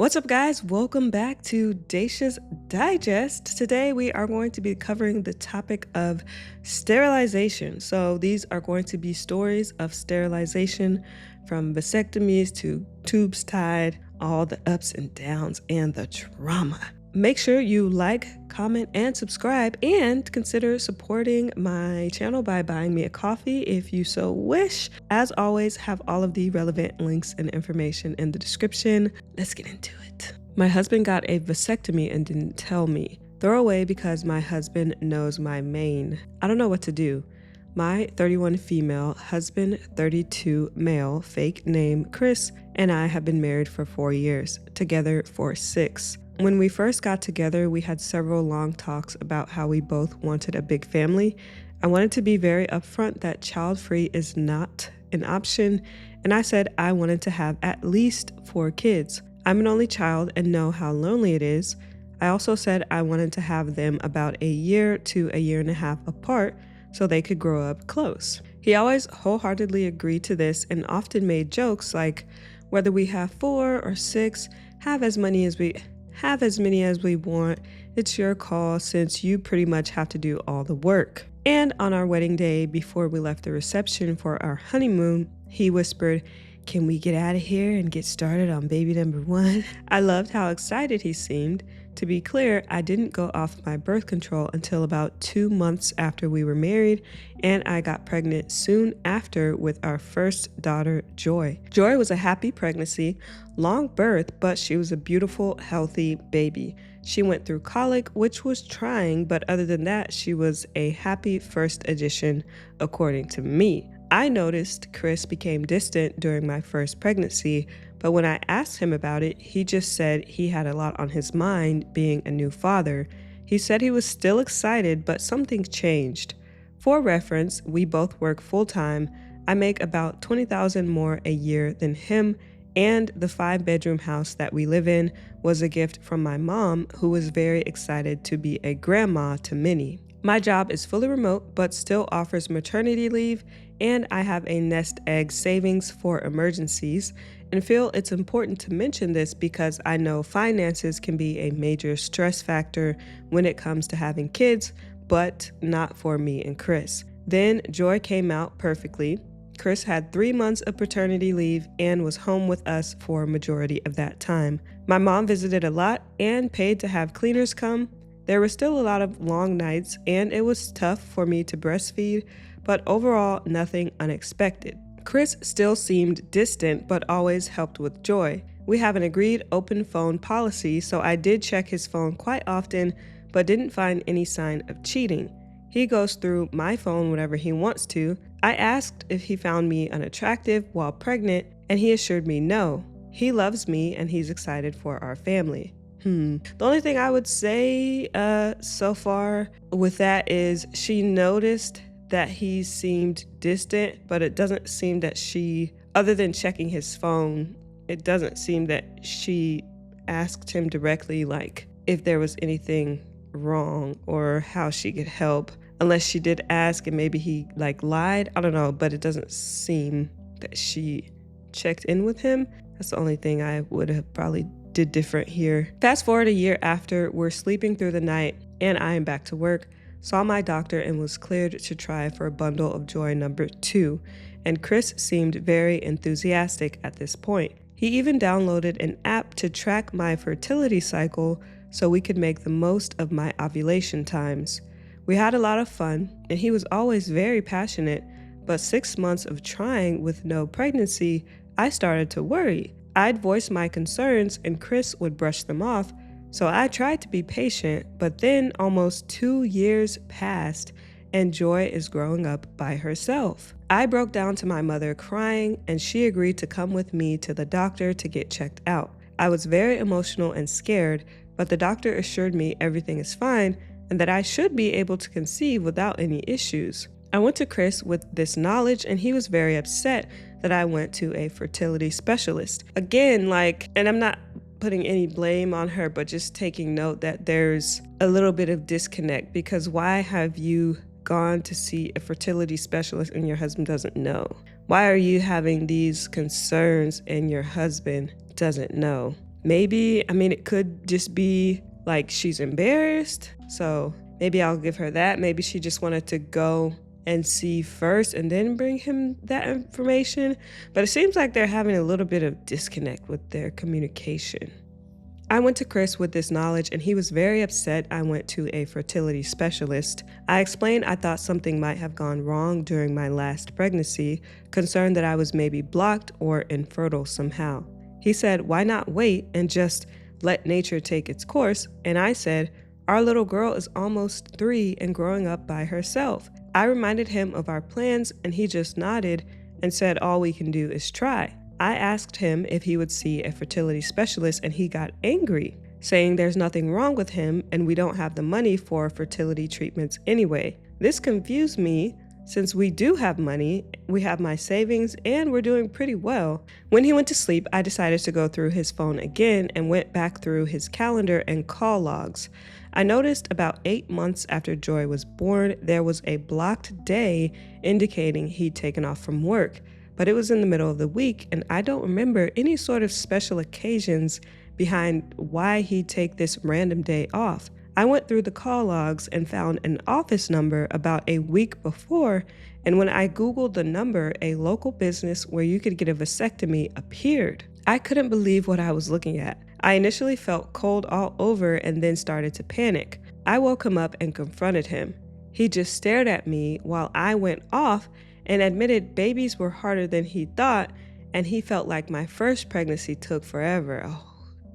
What's up, guys? Welcome back to Dacia's Digest. Today we are going to be covering the topic of sterilization. So these are going to be stories of sterilization, from vasectomies to tubes tied, all the ups and downs and the drama. Make sure you like, comment, and subscribe, and consider supporting my channel by buying me a coffee if you so wish. As always, have all of the relevant links and information in the description. Let's get into it. My husband got a vasectomy and didn't tell me. Throw away because my husband knows my main. I don't know what to do. My 31 female, husband 32 male, fake name Chris, and I have been married for 4 years, together for 6. When we first got together, we had several long talks about how we both wanted a big family. I wanted to be very upfront that child-free is not an option, and I said I wanted to have at least 4 kids. I'm an only child and know how lonely it is. I also said I wanted to have them about a year to a year and a half apart so they could grow up close. He always wholeheartedly agreed to this and often made jokes like, whether we have 4 or 6, have as many as we want. It's your call since you pretty much have to do all the work. And on our wedding day, before we left the reception for our honeymoon, he whispered, "Can we get out of here and get started on baby number 1? I loved how excited he seemed. To be clear, I didn't go off my birth control until about 2 months after we were married, and I got pregnant soon after with our first daughter, Joy. Joy was a happy pregnancy, long birth, but she was a beautiful, healthy baby. She went through colic, which was trying, but other than that, she was a happy first addition, according to me. I noticed Chris became distant during my first pregnancy, but when I asked him about it, he just said he had a lot on his mind being a new father. He said he was still excited, but something changed. For reference, we both work full-time. I make about $20,000 more a year than him, and the 5-bedroom house that we live in was a gift from my mom, who was very excited to be a grandma to many. My job is fully remote, but still offers maternity leave, and I have a nest egg savings for emergencies, and feel it's important to mention this because I know finances can be a major stress factor when it comes to having kids, but not for me and Chris. Then Joy came out perfectly. Chris had 3 months of paternity leave and was home with us for a majority of that time. My mom visited a lot and paid to have cleaners come. There were still a lot of long nights, and it was tough for me to breastfeed, but overall, nothing unexpected. Chris still seemed distant, but always helped with Joy. We have an agreed open phone policy, so I did check his phone quite often, but didn't find any sign of cheating. He goes through my phone whenever he wants to. I asked if he found me unattractive while pregnant, and he assured me no. He loves me, and he's excited for our family. The only thing I would say so far with that is she noticed that he seemed distant, but it doesn't seem that she, other than checking his phone, it doesn't seem that she asked him directly, like, if there was anything wrong or how she could help, unless she did ask and maybe he lied. I don't know, but it doesn't seem that she checked in with him. That's the only thing I would have probably did different here. Fast forward a year after, we're sleeping through the night and I am back to work. Saw my doctor and was cleared to try for a bundle of Joy number 2, and Chris seemed very enthusiastic at this point. He even downloaded an app to track my fertility cycle so we could make the most of my ovulation times. We had a lot of fun, and he was always very passionate, but 6 months of trying with no pregnancy, I started to worry. I'd voice my concerns and Chris would brush them off, so I tried to be patient, but then almost 2 years passed and Joy is growing up by herself. I broke down to my mother crying, and she agreed to come with me to the doctor to get checked out. I was very emotional and scared, but the doctor assured me everything is fine and that I should be able to conceive without any issues. I went to Chris with this knowledge, and he was very upset that I went to a fertility specialist. Again, and I'm not putting any blame on her, but just taking note that there's a little bit of disconnect, because why have you gone to see a fertility specialist and your husband doesn't know? Why are you having these concerns and your husband doesn't know? Maybe, I mean, it could just be like she's embarrassed. So maybe I'll give her that. Maybe she just wanted to go and see first and then bring him that information. But it seems like they're having a little bit of disconnect with their communication. I went to Chris with this knowledge and he was very upset I went to a fertility specialist. I explained I thought something might have gone wrong during my last pregnancy, concerned that I was maybe blocked or infertile somehow. He said, why not wait and just let nature take its course? And I said, our little girl is almost 3 and growing up by herself. I reminded him of our plans and he just nodded and said all we can do is try. I asked him if he would see a fertility specialist and he got angry, saying there's nothing wrong with him and we don't have the money for fertility treatments anyway. This confused me since we do have money, we have my savings, and we're doing pretty well. When he went to sleep, I decided to go through his phone again and went back through his calendar and call logs. I noticed about 8 months after Joy was born, there was a blocked day indicating he'd taken off from work. But it was in the middle of the week, and I don't remember any sort of special occasions behind why he'd take this random day off. I went through the call logs and found an office number about a week before, and when I Googled the number, a local business where you could get a vasectomy appeared. I couldn't believe what I was looking at. I initially felt cold all over and then started to panic. I woke him up and confronted him. He just stared at me while I went off and admitted babies were harder than he thought, and he felt like my first pregnancy took forever. Oh,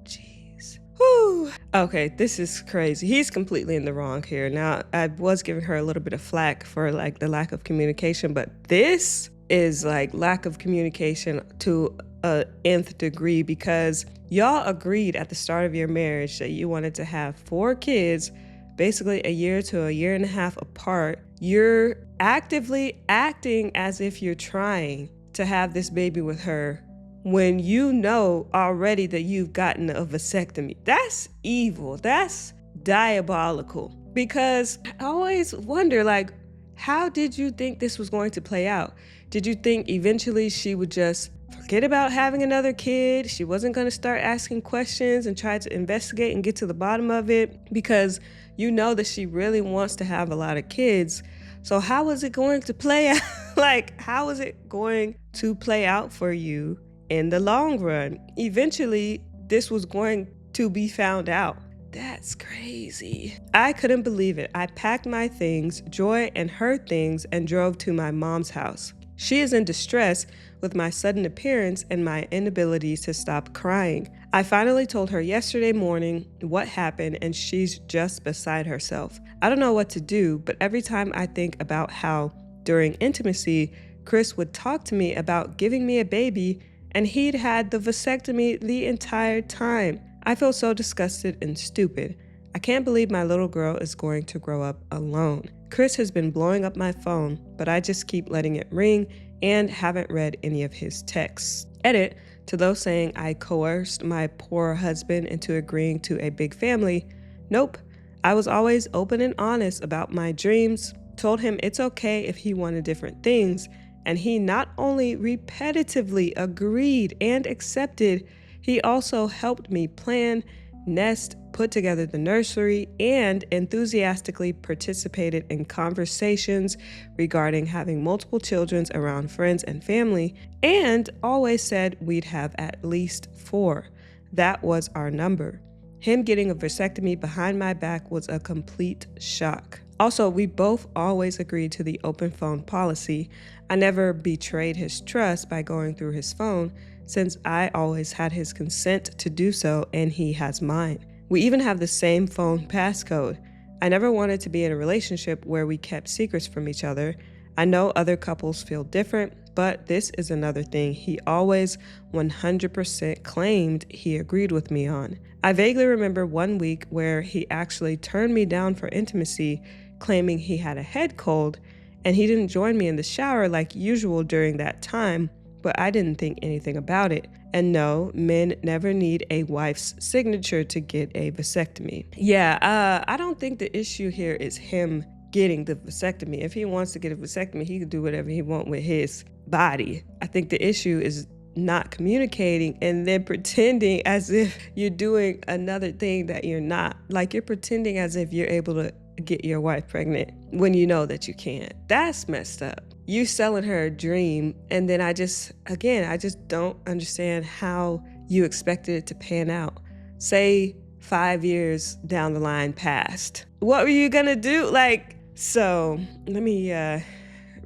jeez. Whew. Okay, this is crazy. He's completely in the wrong here. Now, I was giving her a little bit of flack for like the lack of communication, but this is like lack of communication to a nth degree, because y'all agreed at the start of your marriage that you wanted to have 4 kids, basically a year to a year and a half apart. You're actively acting as if you're trying to have this baby with her when you know already that you've gotten a vasectomy. That's evil. That's diabolical. Because I always wonder, like, how did you think this was going to play out? Did you think eventually she would just forget about having another kid? She wasn't going to start asking questions and try to investigate and get to the bottom of it? Because you know that she really wants to have a lot of kids. So how is it going to play out? Like, how is it going to play out for you in the long run? Eventually, this was going to be found out. That's crazy. I couldn't believe it. I packed my things, Joy and her things, and drove to my mom's house. She is in distress with my sudden appearance and my inability to stop crying. I finally told her yesterday morning what happened, and she's just beside herself. I don't know what to do, but every time I think about how during intimacy, Chris would talk to me about giving me a baby, and he'd had the vasectomy the entire time. I feel so disgusted and stupid. I can't believe my little girl is going to grow up alone. Chris has been blowing up my phone, but I just keep letting it ring and haven't read any of his texts. Edit, to those saying I coerced my poor husband into agreeing to a big family. Nope. I was always open and honest about my dreams, told him it's okay if he wanted different things, and he not only repetitively agreed and accepted, he also helped me plan, nest, put together the nursery, and enthusiastically participated in conversations regarding having multiple children around friends and family, and always said we'd have at least 4. That was our number. Him getting a vasectomy behind my back was a complete shock. Also, we both always agreed to the open phone policy. I never betrayed his trust by going through his phone, since I always had his consent to do so and he has mine. We even have the same phone passcode. I never wanted to be in a relationship where we kept secrets from each other. I know other couples feel different, but this is another thing he always 100% claimed he agreed with me on. I vaguely remember one week where he actually turned me down for intimacy, claiming he had a head cold, and he didn't join me in the shower like usual during that time, but I didn't think anything about it. And no, men never need a wife's signature to get a vasectomy. Yeah, I don't think the issue here is him getting the vasectomy. If he wants to get a vasectomy, he can do whatever he wants with his body. I think the issue is not communicating and then pretending as if you're doing another thing that you're not. Like you're pretending as if you're able to get your wife pregnant when you know that you can't. That's messed up. You selling her a dream, and then I just don't understand how you expected it to pan out. Say 5 years down the line passed. What were you gonna do? So let me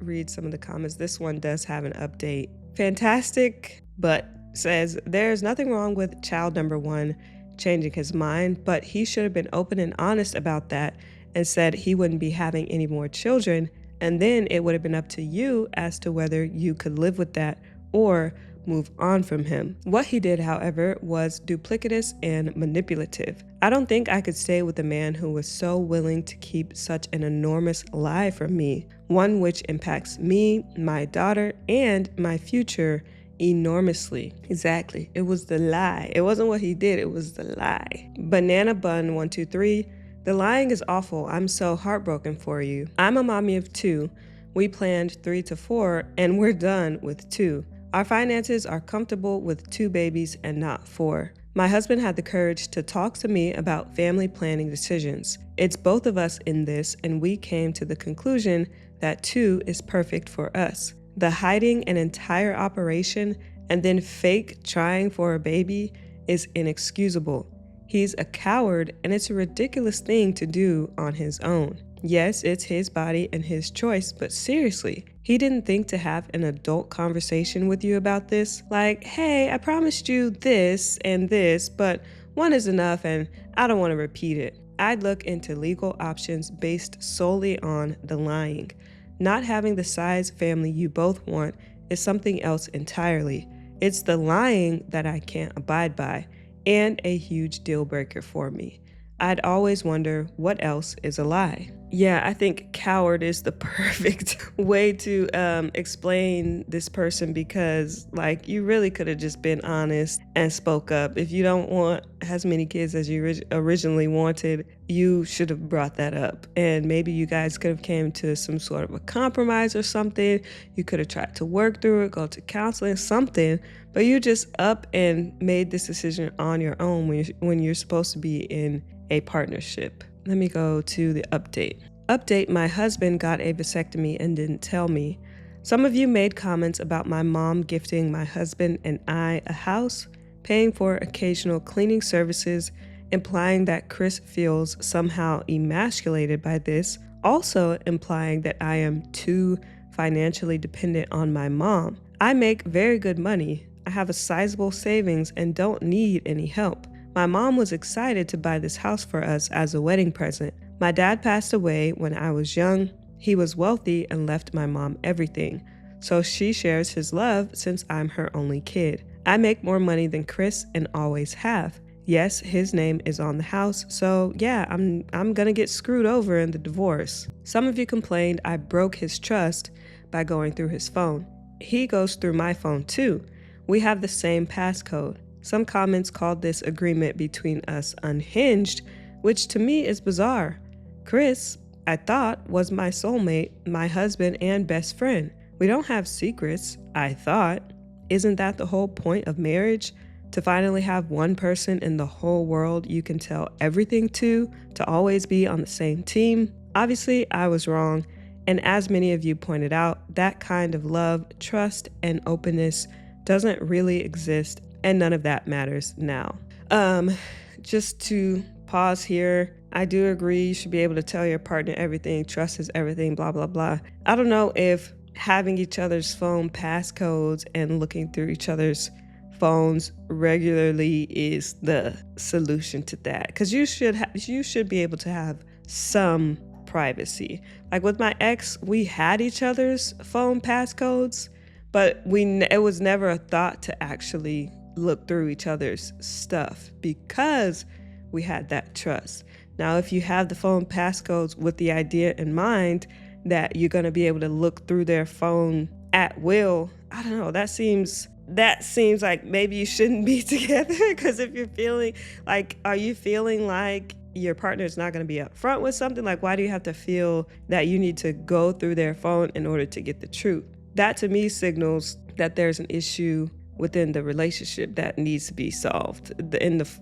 read some of the comments. This one does have an update. Fantastic, but says there's nothing wrong with child number 1 changing his mind, but he should have been open and honest about that and said he wouldn't be having any more children, and then it would have been up to you as to whether you could live with that or move on from him. What he did, however, was duplicitous and manipulative. I don't think I could stay with a man who was so willing to keep such an enormous lie from me, one which impacts me, my daughter, and my future enormously. Exactly. It was the lie. It wasn't what he did, it was the lie. Banana Bun 123. The lying is awful. I'm so heartbroken for you. I'm a mommy of 2. We planned 3 to 4, and we're done with 2. Our finances are comfortable with 2 babies and not 4. My husband had the courage to talk to me about family planning decisions. It's both of us in this, and we came to the conclusion that 2 is perfect for us. The hiding an entire operation and then fake trying for a baby is inexcusable. He's a coward, and it's a ridiculous thing to do on his own. Yes, it's his body and his choice, but seriously, he didn't think to have an adult conversation with you about this? Like, hey, I promised you this and this, but 1 is enough and I don't want to repeat it. I'd look into legal options based solely on the lying. Not having the size family you both want is something else entirely. It's the lying that I can't abide by, and a huge deal breaker for me. I'd always wonder what else is a lie. Yeah, I think coward is the perfect way to explain this person, because you really could have just been honest and spoke up. If you don't want as many kids as you originally wanted, you should have brought that up, and maybe you guys could have came to some sort of a compromise or something. You could have tried to work through it, go to counseling, something, but you just up and made this decision on your own when you're supposed to be in a partnership. Let me go to the update. Update, my husband got a vasectomy and didn't tell me. Some of you made comments about my mom gifting my husband and I a house, paying for occasional cleaning services, implying that Chris feels somehow emasculated by this, also implying that I am too financially dependent on my mom. I make very good money. I have a sizable savings and don't need any help. My mom was excited to buy this house for us as a wedding present. My dad passed away when I was young. He was wealthy and left my mom everything, so she shares his love since I'm her only kid. I make more money than Chris and always have. Yes, his name is on the house, so yeah, I'm gonna get screwed over in the divorce. Some of you complained I broke his trust by going through his phone. He goes through my phone too. We have the same passcode. Some comments called this agreement between us unhinged, which to me is bizarre. Chris, I thought, was my soulmate, my husband, and best friend. We don't have secrets, I thought. Isn't that the whole point of marriage? To finally have one person in the whole world you can tell everything to always be on the same team? Obviously, I was wrong, and as many of you pointed out, that kind of love, trust, and openness doesn't really exist, and none of that matters now. Just to pause here, I do agree you should be able to tell your partner everything, trust is everything, blah, blah, blah. I don't know if having each other's phone passcodes and looking through each other's phones regularly is the solution to that, because you should be able to have some privacy. Like with my ex, we had each other's phone passcodes, but it was never a thought to actually look through each other's stuff because we had that trust. Now, if you have the phone passcodes with the idea in mind that you're going to be able to look through their phone at will, I don't know, that seems like maybe you shouldn't be together, because if you're feeling like, are you feeling like your partner is not going to be upfront with something? Like, why do you have to feel that you need to go through their phone in order to get the truth? That to me signals that there's an issue within the relationship that needs to be solved.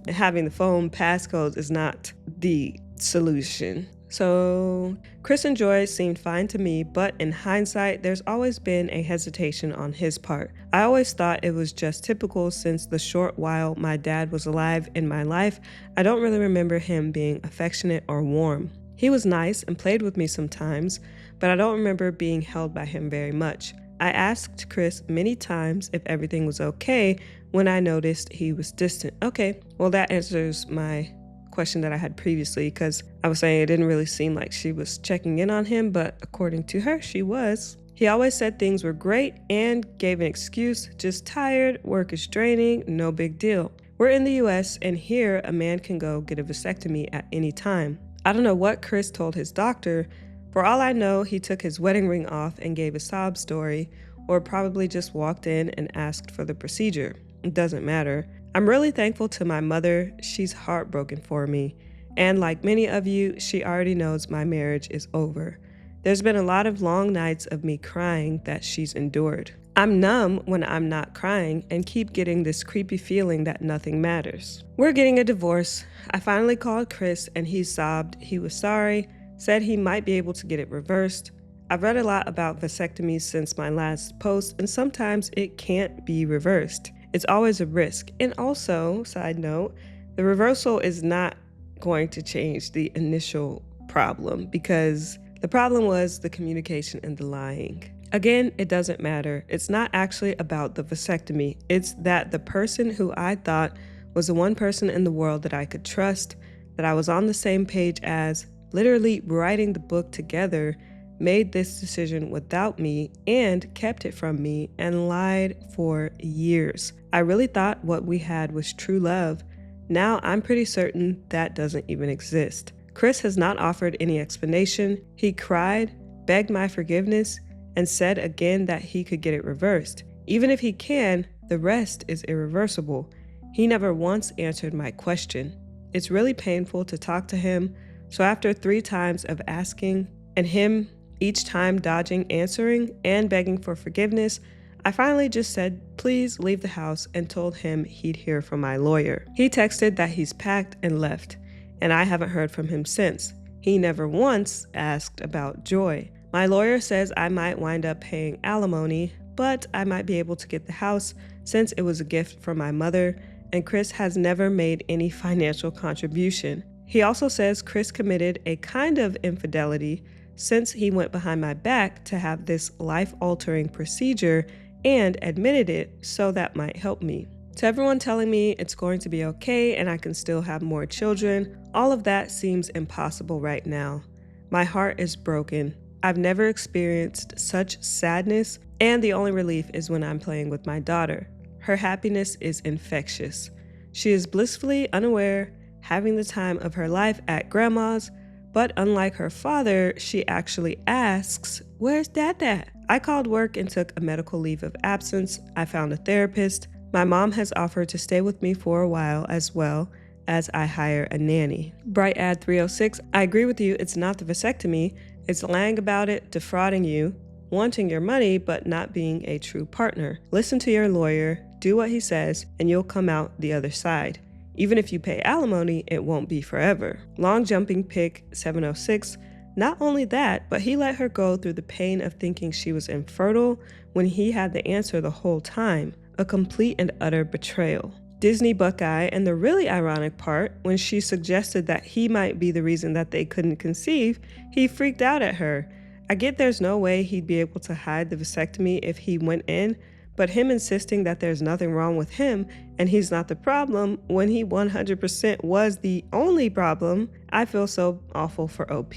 Having the phone passcodes is not the solution. So Chris and Joy seemed fine to me, but in hindsight, there's always been a hesitation on his part. I always thought it was just typical since the short while my dad was alive in my life, I don't really remember him being affectionate or warm. He was nice and played with me sometimes, but I don't remember being held by him very much. I asked Chris many times if everything was okay when I noticed he was distant. Okay, well that answers my question that I had previously, because I was saying it didn't really seem like she was checking in on him, but according to her, she was. He always said things were great and gave an excuse, just tired, work is draining, no big deal. We're in the US, and here a man can go get a vasectomy at any time. I don't know what Chris told his doctor. For all I know, he took his wedding ring off and gave a sob story, or probably just walked in and asked for the procedure. It doesn't matter. I'm really thankful to my mother. She's heartbroken for me. And like many of you, she already knows my marriage is over. There's been a lot of long nights of me crying that she's endured. I'm numb when I'm not crying and keep getting this creepy feeling that nothing matters. We're getting a divorce. I finally called Chris and he sobbed. He was sorry, said he might be able to get it reversed. I've read a lot about vasectomies since my last post, and sometimes it can't be reversed. It's always a risk. And also, side note, the reversal is not going to change the initial problem, because the problem was the communication and the lying. Again, it doesn't matter. It's not actually about the vasectomy. It's that the person who I thought was the one person in the world that I could trust, that I was on the same page as, literally writing the book together, made this decision without me and kept it from me and lied for years. I really thought what we had was true love. Now I'm pretty certain that doesn't even exist. Chris has not offered any explanation. He cried, begged my forgiveness, and said again that he could get it reversed. Even if he can, the rest is irreversible. He never once answered my question. It's really painful to talk to him. So after 3 times of asking and him each time dodging answering and begging for forgiveness, I finally just said, please leave the house, and told him he'd hear from my lawyer. He texted that he's packed and left, and I haven't heard from him since. He never once asked about Joy. My lawyer says I might wind up paying alimony, but I might be able to get the house since it was a gift from my mother, and Chris has never made any financial contribution. He also says Chris committed a kind of infidelity since he went behind my back to have this life-altering procedure and admitted it, so that might help me. To everyone telling me it's going to be okay and I can still have more children, all of that seems impossible right now. My heart is broken. I've never experienced such sadness, and the only relief is when I'm playing with my daughter. Her happiness is infectious. She is blissfully unaware, having the time of her life at grandma's, but unlike her father, she actually asks, "Where's Dad at?" I called work and took a medical leave of absence. I found a therapist. My mom has offered to stay with me for a while, as well as I hire a nanny. Bright Ad 306, I agree with you, it's not the vasectomy. It's lying about it, defrauding you, wanting your money, but not being a true partner. Listen to your lawyer, do what he says, and you'll come out the other side. Even if you pay alimony, it won't be forever. Long Jumping Pick 706, not only that, but he let her go through the pain of thinking she was infertile when he had the answer the whole time. A complete and utter betrayal. Disney Buckeye, and the really ironic part, when she suggested that he might be the reason that they couldn't conceive, he freaked out at her. I get there's no way he'd be able to hide the vasectomy if he went in, but him insisting that there's nothing wrong with him and he's not the problem when he 100% was the only problem, I feel so awful for OP.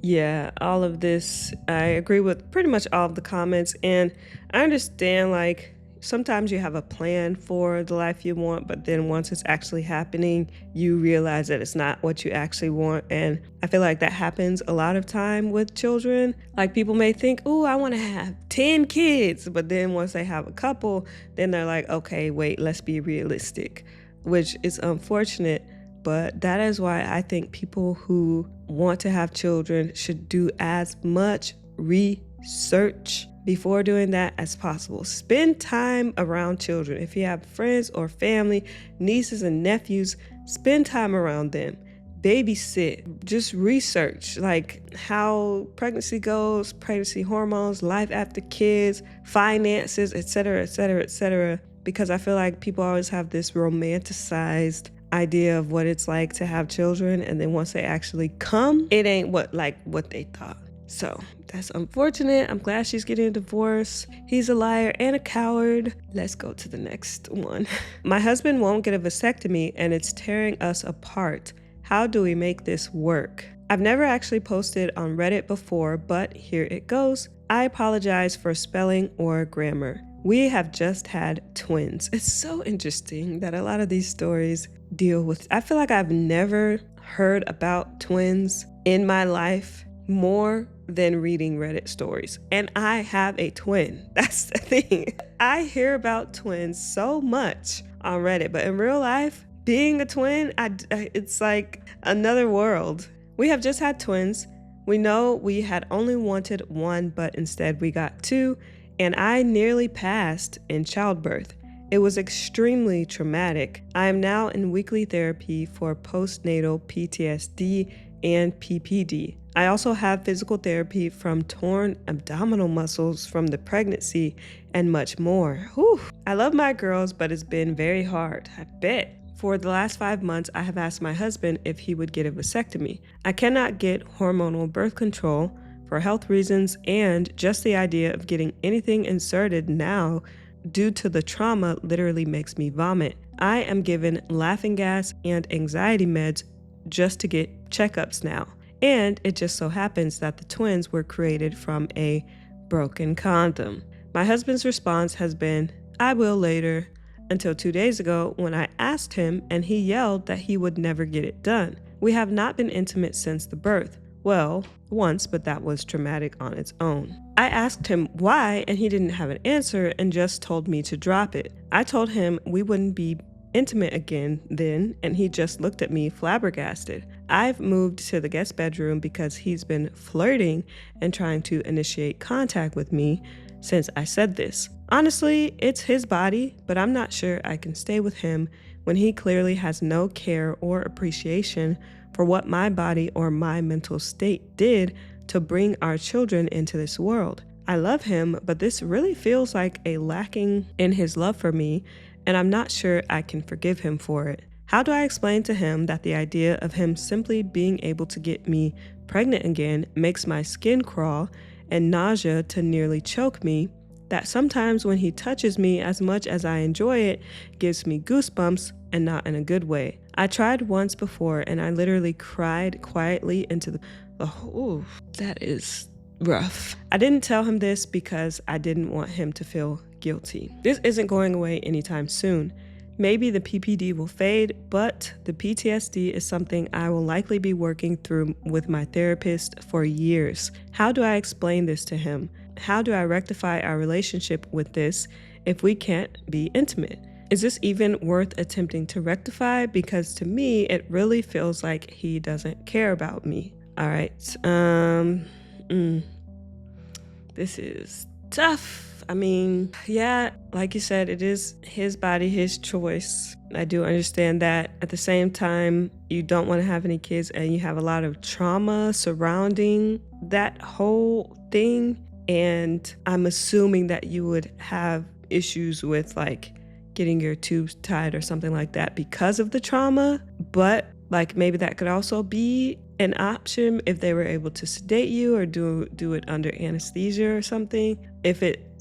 Yeah, all of this, I agree with pretty much all of the comments, and I understand, like, sometimes you have a plan for the life you want, but then once it's actually happening, you realize that it's not what you actually want. And I feel like that happens a lot of time with children. Like, people may think, oh, I want to have 10 kids. But then once they have a couple, then they're like, okay, wait, let's be realistic, which is unfortunate. But that is why I think people who want to have children should do as much research research before doing that as possible. Spend time around children. If you have friends or family, nieces and nephews, spend time around them. Babysit, just research like how pregnancy goes, pregnancy hormones, life after kids, finances, etc., etc., etc. Because I feel like people always have this romanticized idea of what it's like to have children, and then once they actually come, it ain't what they thought. So that's unfortunate. I'm glad she's getting a divorce. He's a liar and a coward. Let's go to the next one. My husband won't get a vasectomy and it's tearing us apart. How do we make this work? I've never actually posted on Reddit before, but here it goes. I apologize for spelling or grammar. We have just had twins. It's so interesting that a lot of these stories deal with, I feel like I've never heard about twins in my life more than reading Reddit stories. And I have a twin. That's the thing. I hear about twins so much on Reddit, but in real life, being a twin, it's like another world. We have just had twins. We know we had only wanted one, but instead we got two, and I nearly passed in childbirth. It was extremely traumatic. I am now in weekly therapy for postnatal PTSD and PPD. I also have physical therapy from torn abdominal muscles from the pregnancy and much more. Whew. I love my girls, but it's been very hard, I bet. For the last 5 months, I have asked my husband if he would get a vasectomy. I cannot get hormonal birth control for health reasons, and just the idea of getting anything inserted now due to the trauma literally makes me vomit. I am given laughing gas and anxiety meds just to get checkups now. And it just so happens that the twins were created from a broken condom. My husband's response has been, "I will later," until 2 days ago when I asked him and he yelled that he would never get it done. We have not been intimate since the birth. Well, once, but that was traumatic on its own. I asked him why and he didn't have an answer and just told me to drop it. I told him we wouldn't be intimate again then, and he just looked at me flabbergasted. I've moved to the guest bedroom because he's been flirting and trying to initiate contact with me since I said this. Honestly, it's his body, but I'm not sure I can stay with him when he clearly has no care or appreciation for what my body or my mental state did to bring our children into this world. I love him, but this really feels like a lacking in his love for me, and I'm not sure I can forgive him for it. How do I explain to him that the idea of him simply being able to get me pregnant again makes my skin crawl and nausea to nearly choke me, that sometimes when he touches me, as much as I enjoy it, gives me goosebumps and not in a good way. I tried once before and I literally cried quietly into the ooh, that is rough. I didn't tell him this because I didn't want him to feel guilty. This isn't going away anytime soon. Maybe the PPD will fade, but the PTSD is something I will likely be working through with my therapist for years. How do I explain this to him? How do I rectify our relationship with this if we can't be intimate? Is this even worth attempting to rectify? Because to me, it really feels like he doesn't care about me. All right. This is tough. I mean, yeah, like you said, it is his body, his choice. I do understand that. At the same time, you don't want to have any kids and you have a lot of trauma surrounding that whole thing. And I'm assuming that you would have issues with like getting your tubes tied or something like that because of the trauma. But like maybe that could also be an option if they were able to sedate you or do it under anesthesia or something. If it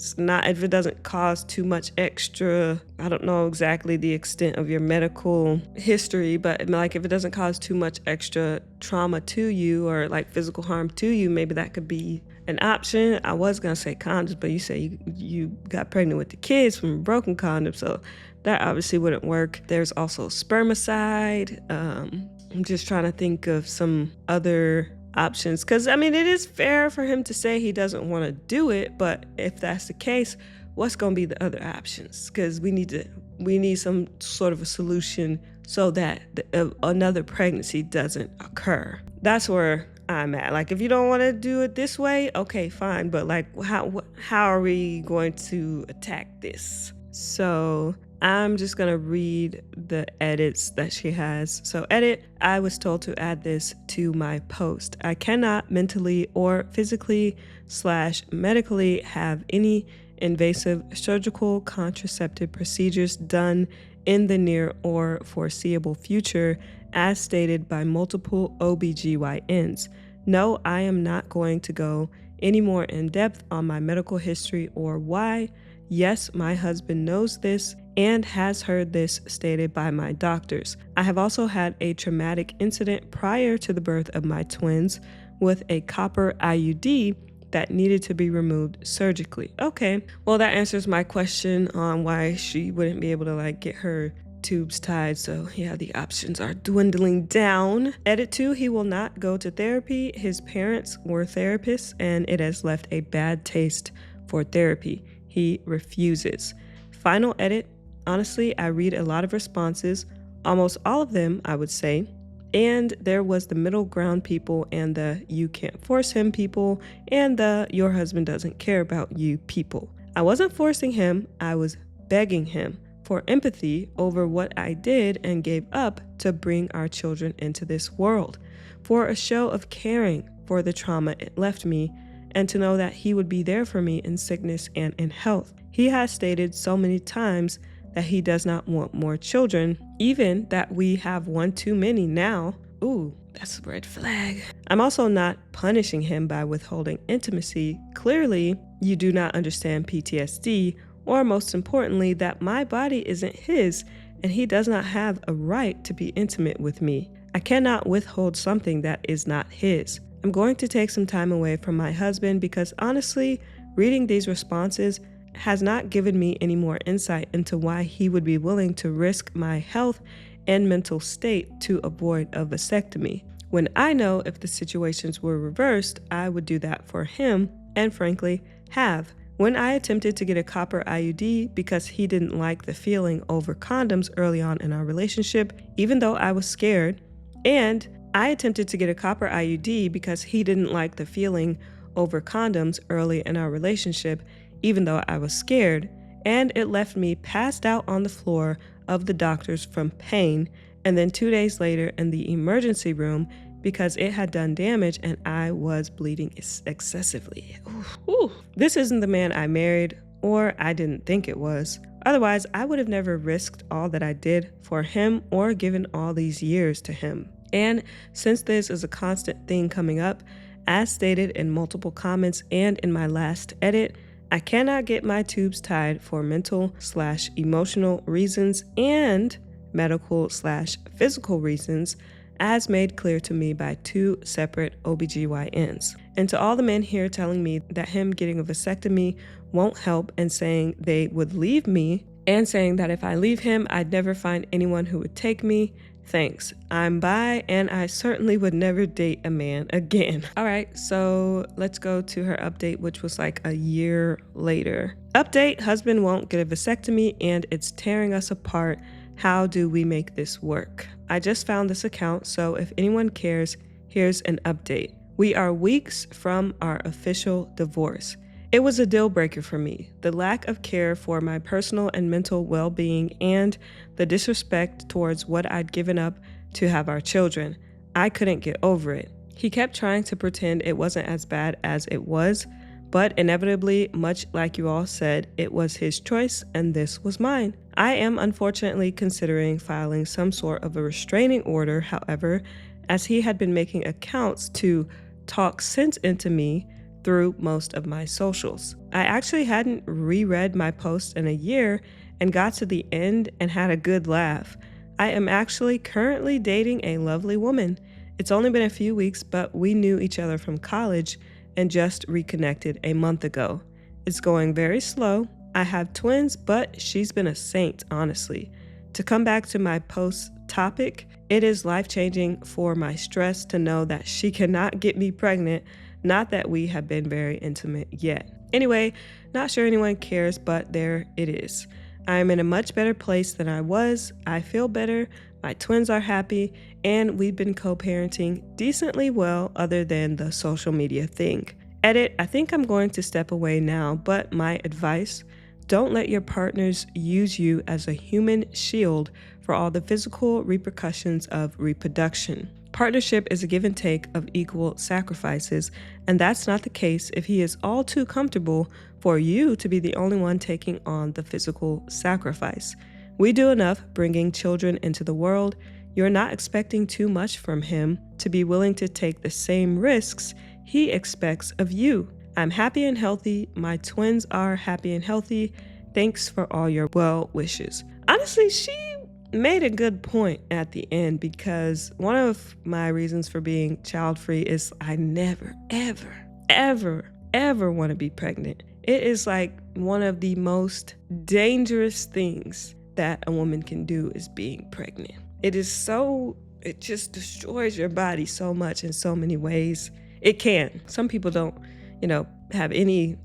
doesn't cause too much extra, I don't know exactly the extent of your medical history, but like if it doesn't cause too much extra trauma to you or like physical harm to you, maybe that could be an option. I was gonna say condoms, but you say you got pregnant with the kids from a broken condom, so that obviously wouldn't work. There's also spermicide. I'm just trying to think of some other options, because I mean it is fair for him to say he doesn't want to do it, but if that's the case, what's going to be the other options? Because we need some sort of a solution so that another pregnancy doesn't occur. That's where I'm at. Like, if you don't want to do it this way, okay, fine. But like, how are we going to attack this? So I'm just going to read the edits that she has. So edit, I was told to add this to my post. I cannot mentally or physically / medically have any invasive surgical contraceptive procedures done in the near or foreseeable future as stated by multiple OBGYNs. No, I am not going to go any more in depth on my medical history or why. Yes, my husband knows this and has heard this stated by my doctors. I have also had a traumatic incident prior to the birth of my twins with a copper IUD that needed to be removed surgically. Okay, well, that answers my question on why she wouldn't be able to like get her tubes tied. So yeah, the options are dwindling down. Edit 2, he will not go to therapy. His parents were therapists and it has left a bad taste for therapy. He refuses. Final edit, honestly, I read a lot of responses, almost all of them, I would say. And there was the middle ground people and the you can't force him people and the your husband doesn't care about you people. I wasn't forcing him, I was begging him for empathy over what I did and gave up to bring our children into this world, for a show of caring for the trauma it left me, and to know that he would be there for me in sickness and in health. He has stated so many times that he does not want more children, even that we have one too many now. Ooh, that's a red flag. I'm also not punishing him by withholding intimacy. Clearly, you do not understand PTSD, or most importantly, that my body isn't his and he does not have a right to be intimate with me. I cannot withhold something that is not his. I'm going to take some time away from my husband because honestly, reading these responses has not given me any more insight into why he would be willing to risk my health and mental state to avoid a vasectomy. When I know if the situations were reversed, I would do that for him and frankly have. When I attempted to get a copper IUD because he didn't like the feeling over condoms early on in our relationship, even though I was scared, and I attempted to get a copper IUD because he didn't like the feeling over condoms early in our relationship, even though I was scared, and it left me passed out on the floor of the doctors from pain, and then 2 days later in the emergency room because it had done damage and I was bleeding excessively. Ooh. This isn't the man I married, or I didn't think it was. Otherwise, I would have never risked all that I did for him or given all these years to him. And since this is a constant thing coming up, as stated in multiple comments and in my last edit, I cannot get my tubes tied for mental / emotional reasons and medical / physical reasons, as made clear to me by 2 separate OBGYNs. And to all the men here telling me that him getting a vasectomy won't help and saying they would leave me and saying that if I leave him, I'd never find anyone who would take me, thanks. I'm bi and I certainly would never date a man again. All right, so let's go to her update, which was like a year later. Update, husband won't get a vasectomy and it's tearing us apart. How do we make this work? I just found this account, so if anyone cares, here's an update. We are weeks from our official divorce. It was a deal breaker for me, the lack of care for my personal and mental well-being and the disrespect towards what I'd given up to have our children. I couldn't get over it. He kept trying to pretend it wasn't as bad as it was, but inevitably, much like you all said, it was his choice and this was mine. I am unfortunately considering filing some sort of a restraining order, however, as he had been making accounts to talk sense into me through most of my socials. I actually hadn't reread my post in a year and got to the end and had a good laugh. I am actually currently dating a lovely woman. It's only been a few weeks, but we knew each other from college and just reconnected a month ago. It's going very slow. I have twins, but she's been a saint, honestly. To come back to my post topic, it is life-changing for my stress to know that she cannot get me pregnant, not that we have been very intimate yet. Anyway, not sure anyone cares, but there it is. I am in a much better place than I was. I feel better, My twins are happy, and we've been co-parenting decently well other than the social media thing. Edit, I think I'm going to step away now, but my advice, don't let your partners use you as a human shield for all the physical repercussions of reproduction. Partnership is a give and take of equal sacrifices, and that's not the case if he is all too comfortable for you to be the only one taking on the physical sacrifice. We do enough bringing children into the world. You're not expecting too much from him to be willing to take the same risks he expects of you. I'm happy and healthy. My twins are happy and healthy. Thanks for all your well wishes. Honestly, she made a good point at the end, because one of my reasons for being child-free is I never, ever want to be pregnant. It is like one of the most dangerous things that a woman can do is being pregnant. It just destroys your body so much in so many ways. It can. Some people don't, have any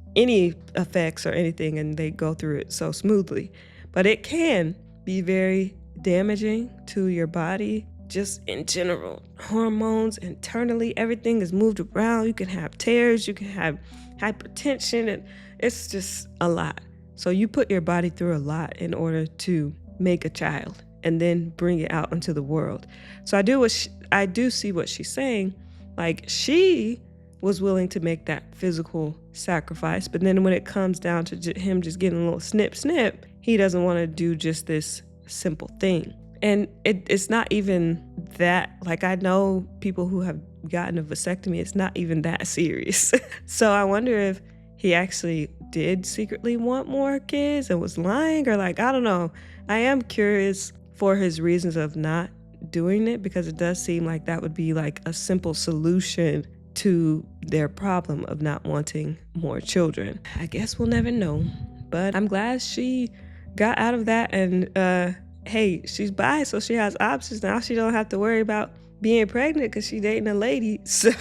effects or anything, and they go through it so smoothly. But it can be very damaging to your body, just in general. Hormones, internally, everything is moved around. You can have tears, you can have hypertension, and it's just a lot. So you put your body through a lot in order to make a child and then bring it out into the world. So I do see what she's saying. Like, she was willing to make that physical sacrifice, but then when it comes down to him just getting a little snip, he doesn't want to do just this simple thing. And it's not even that, like, I know people who have gotten a vasectomy, it's not even that serious. So I wonder if he actually did secretly want more kids and was lying, or I don't know. I am curious for his reasons of not doing it, because it does seem like that would be like a simple solution to their problem of not wanting more children. I guess we'll never know, but I'm glad she got out of that, and hey, she's bi, so she has options now. She don't have to worry about being pregnant because she's dating a lady. So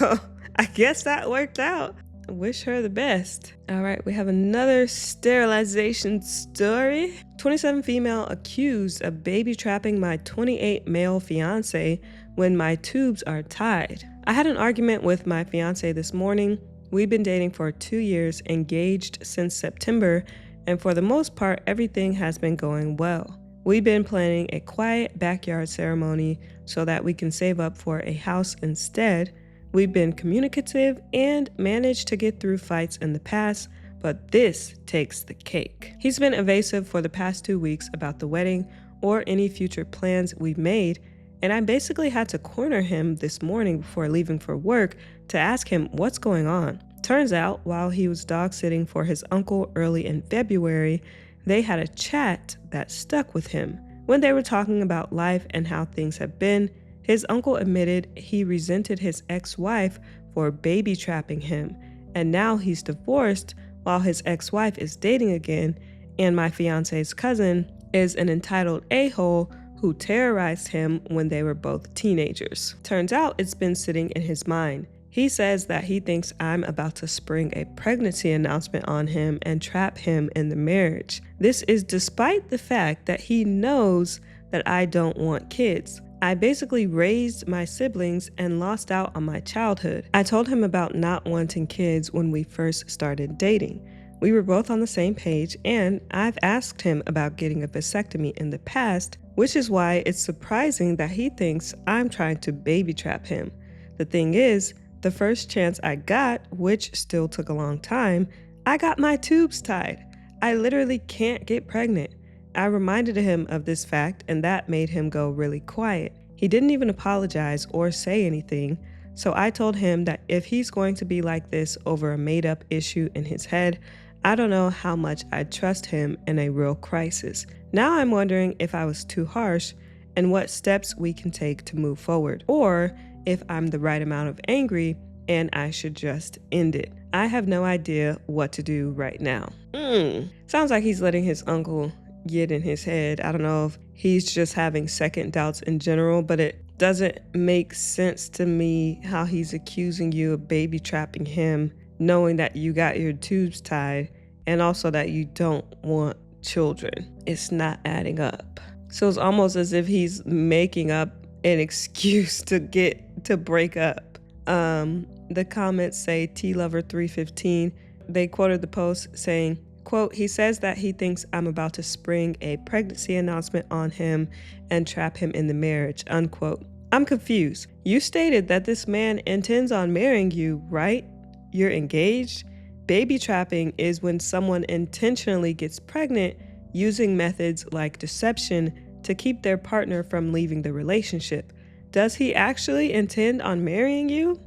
I guess that worked out. I wish her the best. All right, we have another sterilization story. 27 female accused of baby trapping my 28 male fiance when my tubes are tied. I had an argument with my fiance this morning. We've been dating for 2 years, engaged since September, and for the most part, everything has been going well. We've been planning a quiet backyard ceremony so that we can save up for a house instead. We've been communicative and managed to get through fights in the past, but this takes the cake. He's been evasive for the past 2 weeks about the wedding or any future plans we've made, and I basically had to corner him this morning before leaving for work to ask him what's going on. Turns out, while he was dog sitting for his uncle early in February, they had a chat that stuck with him. When they were talking about life and how things have been, his uncle admitted he resented his ex-wife for baby trapping him, and now he's divorced while his ex-wife is dating again, and my fiance's cousin is an entitled a-hole who terrorized him when they were both teenagers. Turns out it's been sitting in his mind. He says that he thinks I'm about to spring a pregnancy announcement on him and trap him in the marriage. This is despite the fact that he knows that I don't want kids. I basically raised my siblings and lost out on my childhood. I told him about not wanting kids when we first started dating. We were both on the same page, and I've asked him about getting a vasectomy in the past, which is why it's surprising that he thinks I'm trying to baby trap him. The thing is, the first chance I got, which still took a long time, I got my tubes tied. I literally can't get pregnant. I reminded him of this fact, and that made him go really quiet. He didn't even apologize or say anything, so I told him that if he's going to be like this over a made-up issue in his head, I don't know how much I'd trust him in a real crisis. Now I'm wondering if I was too harsh and what steps we can take to move forward, or if I'm the right amount of angry and I should just end it. I have no idea what to do right now. Sounds like he's letting his uncle get in his head. I don't know if he's just having second doubts in general, but it doesn't make sense to me how he's accusing you of baby trapping him, knowing that you got your tubes tied and also that you don't want children. It's not adding up. So it's almost as if he's making up an excuse to break up. The comments say T Lover 315. They quoted the post saying, quote, "He says that he thinks I'm about to spring a pregnancy announcement on him and trap him in the marriage," unquote. "I'm confused. You stated that this man intends on marrying you, right? You're engaged? Baby trapping is when someone intentionally gets pregnant using methods like deception to keep their partner from leaving the relationship. Does he actually intend on marrying you?"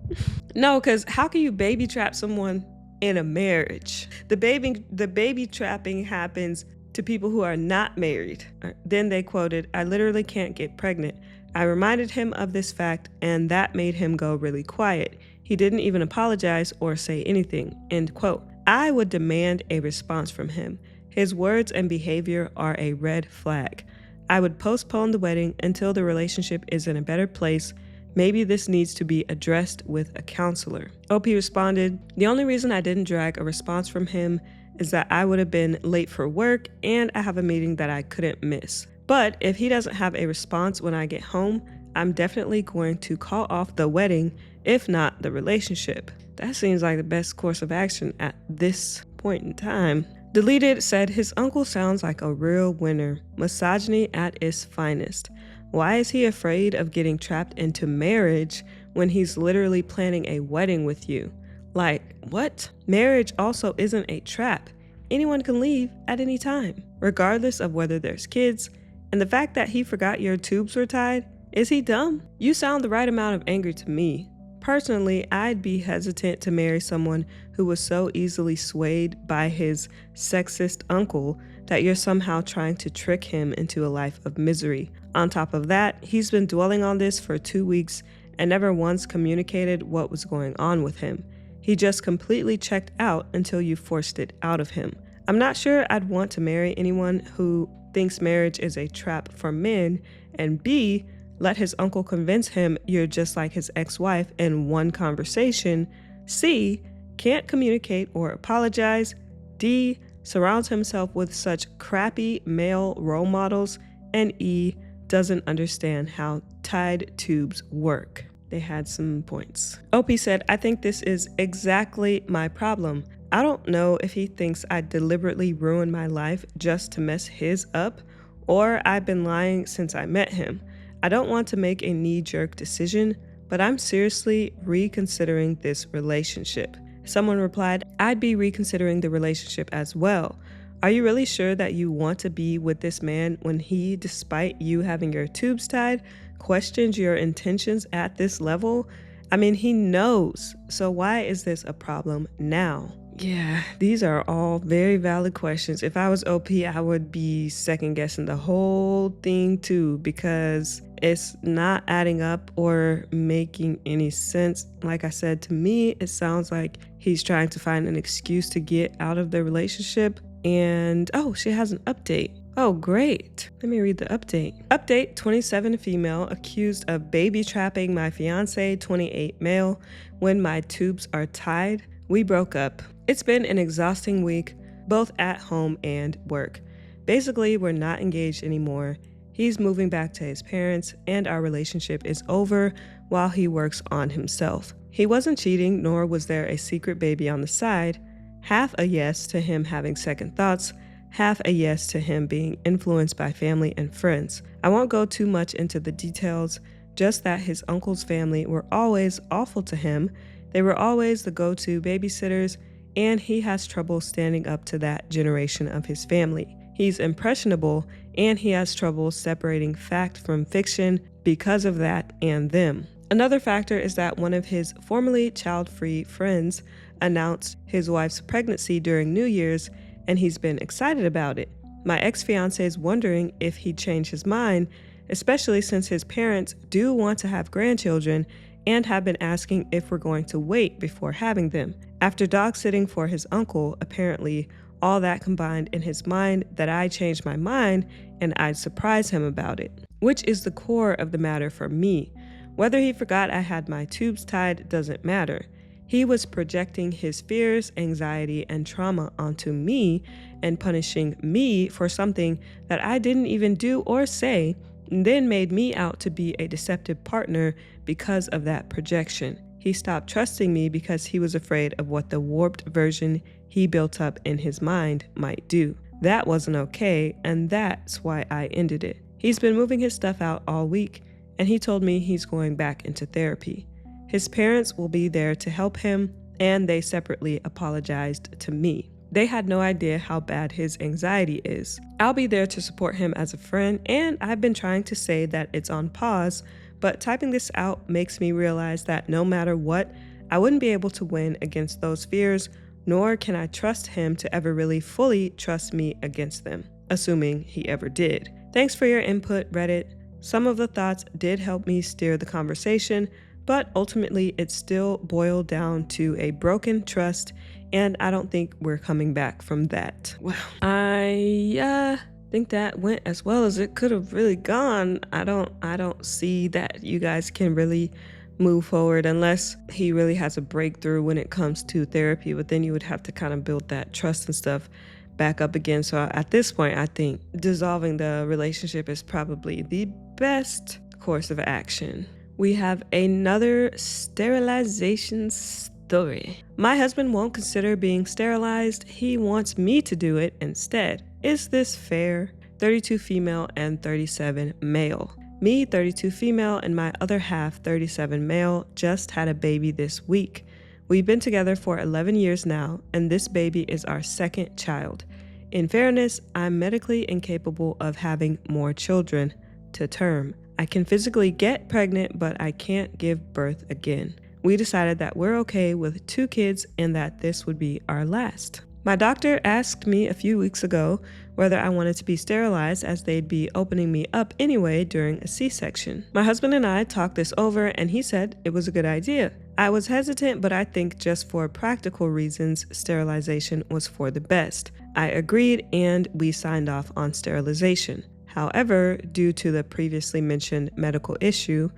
No, because how can you baby trap someone in a marriage? The baby trapping happens to people who are not married. Then they quoted, "I literally can't get pregnant. I reminded him of this fact and that made him go really quiet. He didn't even apologize or say anything," end quote. "I would demand a response from him. His words and behavior are a red flag. I would postpone the wedding until the relationship is in a better place. Maybe this needs to be addressed with a counselor." OP responded, "The only reason I didn't drag a response from him is that I would have been late for work and I have a meeting that I couldn't miss. But if he doesn't have a response when I get home, I'm definitely going to call off the wedding, if not the relationship." That seems like the best course of action at this point in time. Deleted said, "His uncle sounds like a real winner. Misogyny at its finest. Why is he afraid of getting trapped into marriage when he's literally planning a wedding with you? Like, what? Marriage also isn't a trap. Anyone can leave at any time, regardless of whether there's kids. And the fact that he forgot your tubes were tied, is he dumb? You sound the right amount of angry to me. Personally, I'd be hesitant to marry someone who was so easily swayed by his sexist uncle that you're somehow trying to trick him into a life of misery. On top of that, he's been dwelling on this for 2 weeks and never once communicated what was going on with him. He just completely checked out until you forced it out of him. I'm not sure I'd want to marry anyone who thinks marriage is a trap for men, and B, let his uncle convince him you're just like his ex-wife in one conversation. C, can't communicate or apologize. D, surrounds himself with such crappy male role models. And E, doesn't understand how tied tubes work." They had some points. OP said, "I think this is exactly my problem. I don't know if he thinks I deliberately ruined my life just to mess his up, or I've been lying since I met him. I don't want to make a knee-jerk decision, but I'm seriously reconsidering this relationship." Someone replied, "I'd be reconsidering the relationship as well. Are you really sure that you want to be with this man when he, despite you having your tubes tied, questions your intentions at this level? I mean, he knows. So why is this a problem now?" Yeah, these are all very valid questions. If I was OP, I would be second guessing the whole thing too, because it's not adding up or making any sense. Like I said, to me, it sounds like he's trying to find an excuse to get out of the relationship. And oh, she has an update. Oh, great. Let me read the update. Update: 27 female accused of baby trapping my fiance, 28 male. When my tubes are tied, we broke up. It's been an exhausting week, both at home and work. Basically, we're not engaged anymore. He's moving back to his parents, and our relationship is over while he works on himself. He wasn't cheating, nor was there a secret baby on the side. Half a yes to him having second thoughts, half a yes to him being influenced by family and friends. I won't go too much into the details, just that his uncle's family were always awful to him. They were always the go-to babysitters, and he has trouble standing up to that generation of his family. He's impressionable, and he has trouble separating fact from fiction because of that and them. Another factor is that one of his formerly child-free friends announced his wife's pregnancy during New Year's, and he's been excited about it. My ex-fiance is wondering if he'd change his mind, especially since his parents do want to have grandchildren and have been asking if we're going to wait before having them. After dog-sitting for his uncle, apparently all that combined in his mind that I changed my mind and I'd surprise him about it, which is the core of the matter for me. Whether he forgot I had my tubes tied doesn't matter. He was projecting his fears, anxiety, and trauma onto me and punishing me for something that I didn't even do or say, and then made me out to be a deceptive partner because of that projection. He stopped trusting me because he was afraid of what the warped version he built up in his mind might do. That wasn't okay, and that's why I ended it. He's been moving his stuff out all week, and he told me he's going back into therapy. His parents will be there to help him, and they separately apologized to me. They had no idea how bad his anxiety is. I'll be there to support him as a friend, and I've been trying to say that it's on pause, but typing this out makes me realize that no matter what, I wouldn't be able to win against those fears, nor can I trust him to ever really fully trust me against them, assuming he ever did. Thanks for your input, Reddit. Some of the thoughts did help me steer the conversation, but ultimately it still boiled down to a broken trust, and I don't think we're coming back from that. Well, I think that went as well as it could have really gone. I don't see that you guys can really move forward unless he really has a breakthrough when it comes to therapy, but then you would have to kind of build that trust and stuff back up again. So at this point, I think dissolving the relationship is probably the best course of action. We have another sterilization story. My husband won't consider being sterilized. He wants me to do it instead. Is this fair? 32 female and 37 male. Me, 32 female, and my other half, 37 male, just had a baby this week. We've been together for 11 years now, and this baby is our second child. In fairness, I'm medically incapable of having more children to term. I can physically get pregnant, but I can't give birth again. We decided that we're okay with 2 kids and that this would be our last. My doctor asked me a few weeks ago whether I wanted to be sterilized, as they'd be opening me up anyway during a C-section. My husband and I talked this over, and he said it was a good idea. I was hesitant, but I think just for practical reasons, sterilization was for the best. I agreed, and we signed off on sterilization. However, due to the previously mentioned medical issue,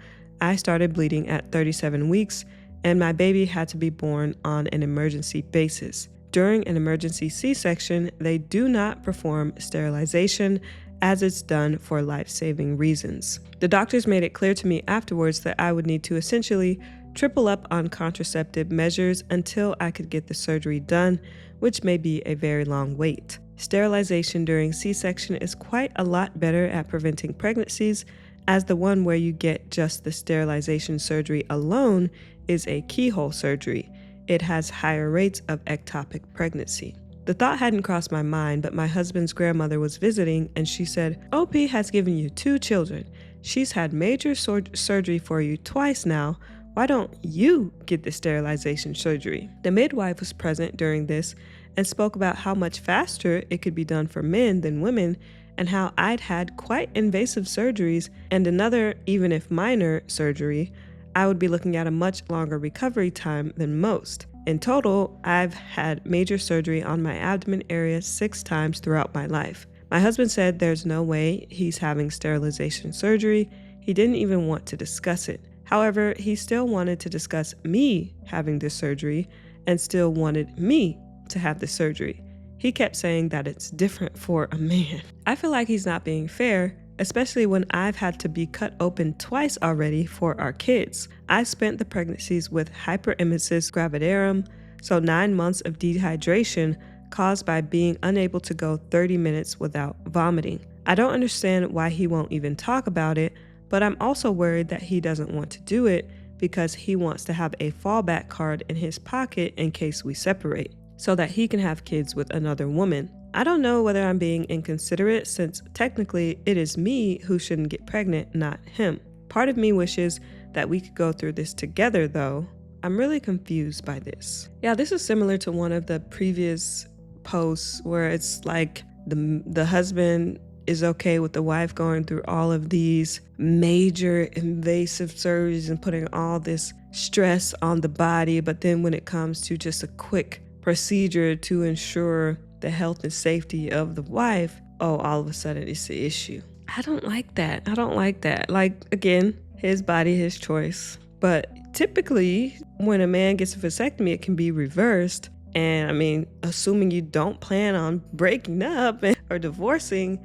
I started bleeding at 37 weeks, and my baby had to be born on an emergency basis. During an emergency C-section, they do not perform sterilization, as it's done for life-saving reasons. The doctors made it clear to me afterwards that I would need to essentially triple up on contraceptive measures until I could get the surgery done, which may be a very long wait. Sterilization during C-section is quite a lot better at preventing pregnancies, as the one where you get just the sterilization surgery alone is a keyhole surgery. It has higher rates of ectopic pregnancy. The thought hadn't crossed my mind, but my husband's grandmother was visiting, and she said, OP has given you 2 children. She's had major surgery for you twice now. Why don't you get the sterilization surgery? The midwife was present during this and spoke about how much faster it could be done for men than women, and how I'd had quite invasive surgeries, and another, even if minor, surgery, I would be looking at a much longer recovery time than most. In total, I've had major surgery on my abdomen area 6 times throughout my life. My husband said there's no way he's having sterilization surgery. He didn't even want to discuss it. However, he still wanted to discuss me having this surgery and still wanted me to have the surgery. He kept saying that it's different for a man. I feel like he's not being fair, especially when I've had to be cut open twice already for our kids. I spent the pregnancies with hyperemesis gravidarum, so 9 months of dehydration caused by being unable to go 30 minutes without vomiting. I don't understand why he won't even talk about it, but I'm also worried that he doesn't want to do it because he wants to have a fallback card in his pocket in case we separate, so that he can have kids with another woman. I don't know whether I'm being inconsiderate, since technically it is me who shouldn't get pregnant, not him. Part of me wishes that we could go through this together though. I'm really confused by this. Yeah, this is similar to one of the previous posts where it's like the husband is okay with the wife going through all of these major invasive surgeries and putting all this stress on the body, but then when it comes to just a quick procedure to ensure the health and safety of the wife, oh, all of a sudden it's the issue. I don't like that. Like, again, his body, his choice. But typically, when a man gets a vasectomy, it can be reversed. And I mean, assuming you don't plan on breaking up or divorcing,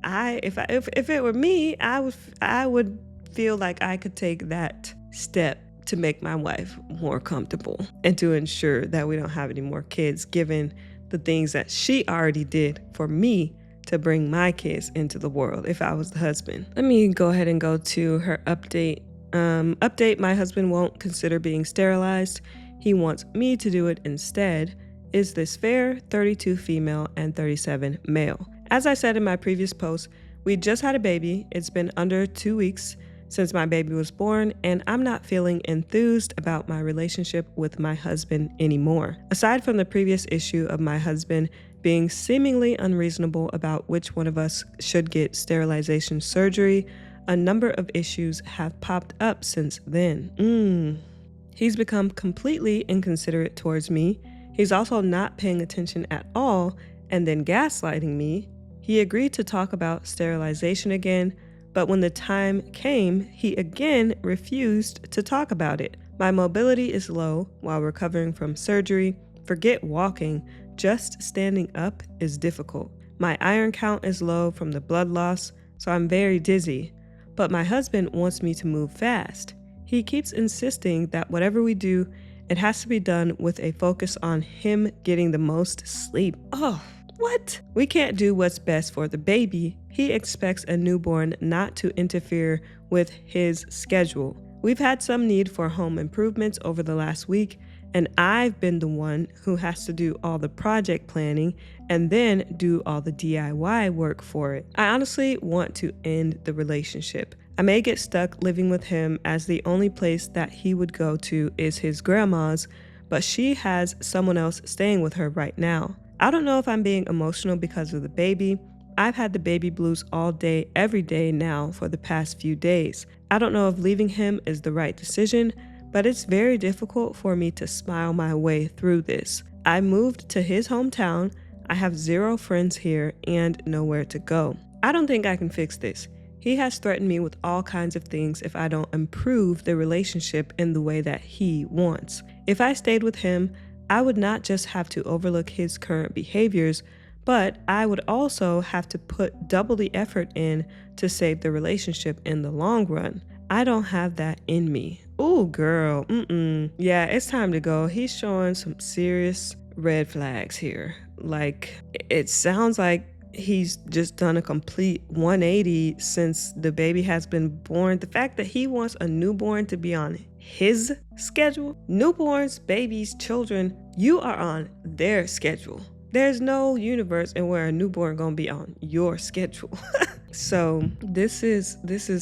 if it were me, I would feel like I could take that step to make my wife more comfortable and to ensure that we don't have any more kids, given the things that she already did for me to bring my kids into the world if I was the husband. Let me go ahead and go to her update. My husband won't consider being sterilized. He wants me to do it instead. Is this fair? 32 female and 37 male. As I said in my previous post, we just had a baby. It's been under 2 weeks since my baby was born, and I'm not feeling enthused about my relationship with my husband anymore. Aside from the previous issue of my husband being seemingly unreasonable about which one of us should get sterilization surgery, a number of issues have popped up since then. He's become completely inconsiderate towards me. He's also not paying attention at all and then gaslighting me. He agreed to talk about sterilization again, but when the time came, he again refused to talk about it. My mobility is low while recovering from surgery. Forget walking, just standing up is difficult. My iron count is low from the blood loss, so I'm very dizzy. But my husband wants me to move fast. He keeps insisting that whatever we do, it has to be done with a focus on him getting the most sleep. Oh, what? We can't do what's best for the baby. He expects a newborn not to interfere with his schedule. We've had some need for home improvements over the last week, and I've been the one who has to do all the project planning and then do all the DIY work for it. I honestly want to end the relationship. I may get stuck living with him, as the only place that he would go to is his grandma's, but she has someone else staying with her right now. I don't know if I'm being emotional because of the baby. I've had the baby blues all day, every day now for the past few days. I don't know if leaving him is the right decision, but it's very difficult for me to smile my way through this. I moved to his hometown. I have 0 friends here and nowhere to go. I don't think I can fix this. He has threatened me with all kinds of things if I don't improve the relationship in the way that he wants. If I stayed with him, I would not just have to overlook his current behaviors, but I would also have to put double the effort in to save the relationship in the long run. I don't have that in me. Ooh, girl, Yeah, it's time to go. He's showing some serious red flags here. Like, it sounds like he's just done a complete 180 since the baby has been born. The fact that he wants a newborn to be on his schedule. Newborns, babies, children, you are on their schedule. There's no universe in where a newborn gonna be on your schedule. So this is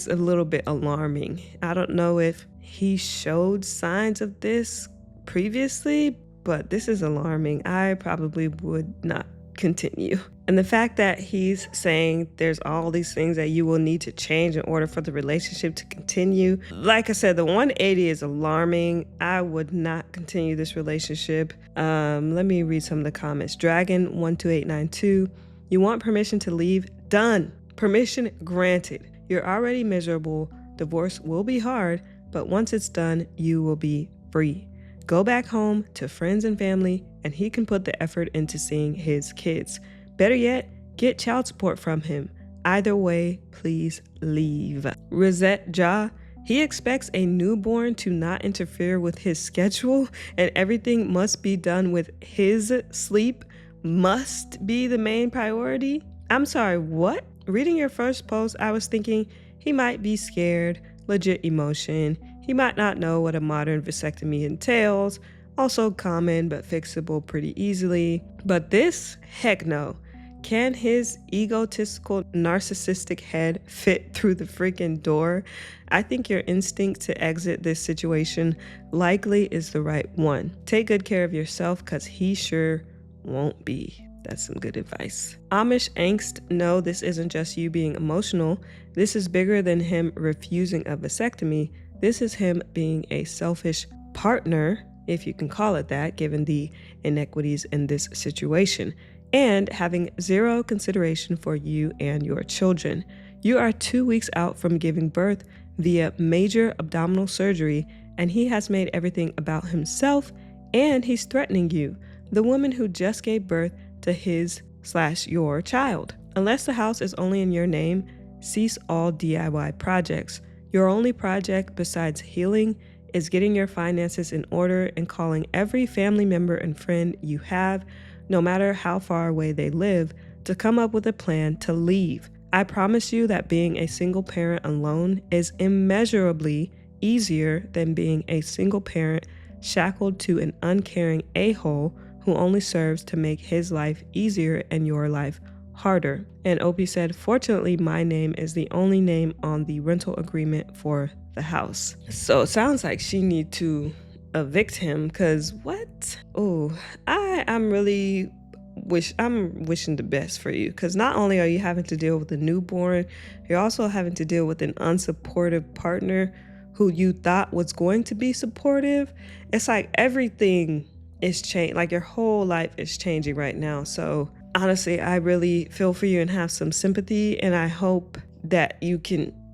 a little bit alarming. I don't know if he showed signs of this previously, but this is alarming. I probably would not continue. And the fact that he's saying there's all these things that you will need to change in order for the relationship to continue. Like I said, the 180 is alarming. I would not continue this relationship. Let me read some of the comments. Dragon12892, you want permission to leave? Done. Permission granted. You're already miserable. Divorce will be hard, but once it's done, you will be free. Go back home to friends and family, and he can put the effort into seeing his kids. Better yet, get child support from him. Either way, please leave. Rosette Ja, he expects a newborn to not interfere with his schedule, and everything must be done with his sleep must be the main priority. I'm sorry, what? Reading your first post, I was thinking he might be scared, legit emotion. He might not know what a modern vasectomy entails, also common but fixable pretty easily. But this, heck no. Can his egotistical, narcissistic head fit through the freaking door? I think your instinct to exit this situation likely is the right one. Take good care of yourself, because he sure won't be. That's some good advice. Amish angst, no, this isn't just you being emotional. This is bigger than him refusing a vasectomy. This is him being a selfish partner, if you can call it that, given the inequities in this situation, and having 0 consideration for you and your children. You are 2 weeks out from giving birth via major abdominal surgery, and he has made everything about himself, and he's threatening you, the woman who just gave birth to his/your child. Unless the house is only in your name, cease all DIY projects. Your only project besides healing is getting your finances in order and calling every family member and friend you have, no matter how far away they live, to come up with a plan to leave. I promise you that being a single parent alone is immeasurably easier than being a single parent shackled to an uncaring a-hole who only serves to make his life easier and your life harder. And Opie said, fortunately, my name is the only name on the rental agreement for the house. So it sounds like she need to evict him, because what? Oh, I'm wishing the best for you, because not only are you having to deal with a newborn, you're also having to deal with an unsupportive partner who you thought was going to be supportive. It's like everything is changing, like your whole life is changing right now. So honestly, I really feel for you and have some sympathy, and I hope that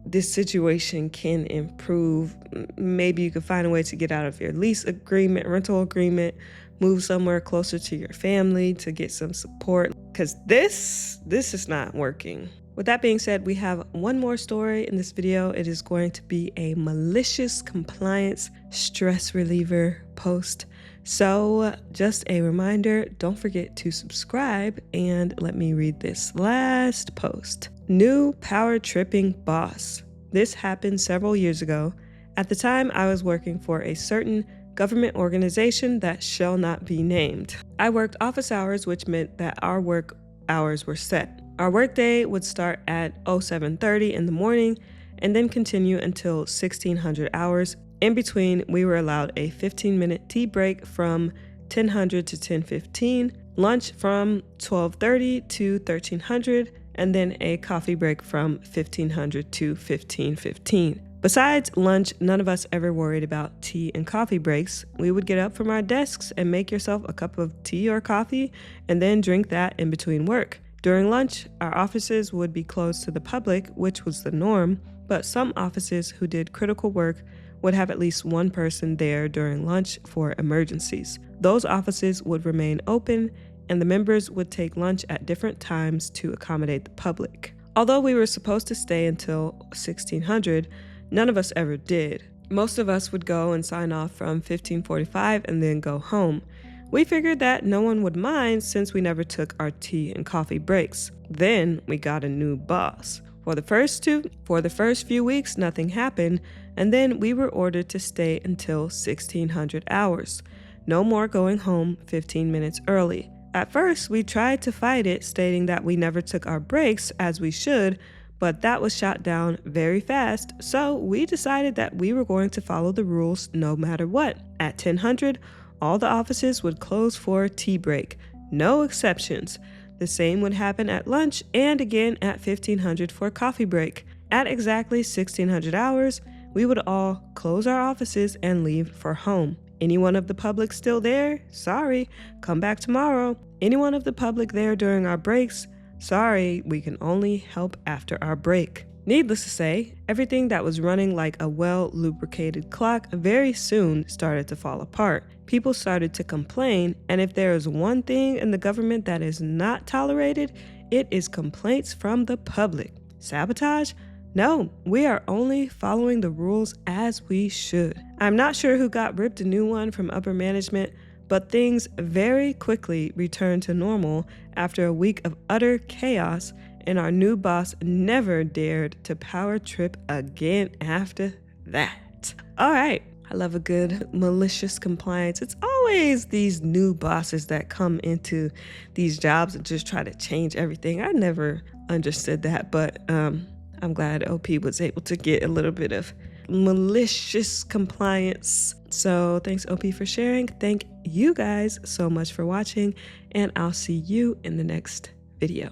this situation can improve. Maybe you could find a way to get out of your rental agreement, move somewhere closer to your family to get some support, because this is not working. With that being said, we have one more story in this video. It is going to be a malicious compliance stress reliever post. So just a reminder, don't forget to subscribe, and let me read this last post. New power tripping boss. This happened several years ago. At the time, I was working for a certain government organization that shall not be named. I worked office hours, which meant that our work hours were set. Our workday would start at 07:30 in the morning and then continue until 1600 hours. In between, we were allowed a 15-minute tea break from 1000 to 10:15, lunch from 12:30 to 1300, and then a coffee break from 1500 to 15:15. Besides lunch, none of us ever worried about tea and coffee breaks. We would get up from our desks and make yourself a cup of tea or coffee, and then drink that in between work. During lunch, our offices would be closed to the public, which was the norm, but some offices who did critical work would have at least one person there during lunch for emergencies. Those offices would remain open, and the members would take lunch at different times to accommodate the public. Although we were supposed to stay until 1600, none of us ever did. Most of us would go and sign off from 1545 and then go home. We figured that no one would mind since we never took our tea and coffee breaks. Then we got a new boss. For the first few weeks, nothing happened, and then we were ordered to stay until 1600 hours. No more going home 15 minutes early. At first, we tried to fight it, stating that we never took our breaks as we should, but that was shot down very fast, so we decided that we were going to follow the rules no matter what. At 1000, all the offices would close for a tea break. No exceptions. The same would happen at lunch and again at 1500 for a coffee break. At exactly 1600 hours, we would all close our offices and leave for home. Anyone of the public still there? Sorry, come back tomorrow. Anyone of the public there during our breaks? Sorry, we can only help after our break. Needless to say, everything that was running like a well-lubricated clock very soon started to fall apart. People started to complain, and if there is one thing in the government that is not tolerated, it is complaints from the public. Sabotage? No, we are only following the rules as we should. I'm not sure who got ripped a new one from upper management, but things very quickly returned to normal after a week of utter chaos, and our new boss never dared to power trip again after that. All right, I love a good malicious compliance. It's always these new bosses that come into these jobs and just try to change everything. I never understood that, but I'm glad OP was able to get a little bit of malicious compliance. So thanks OP for sharing. Thank you guys so much for watching, and I'll see you in the next video.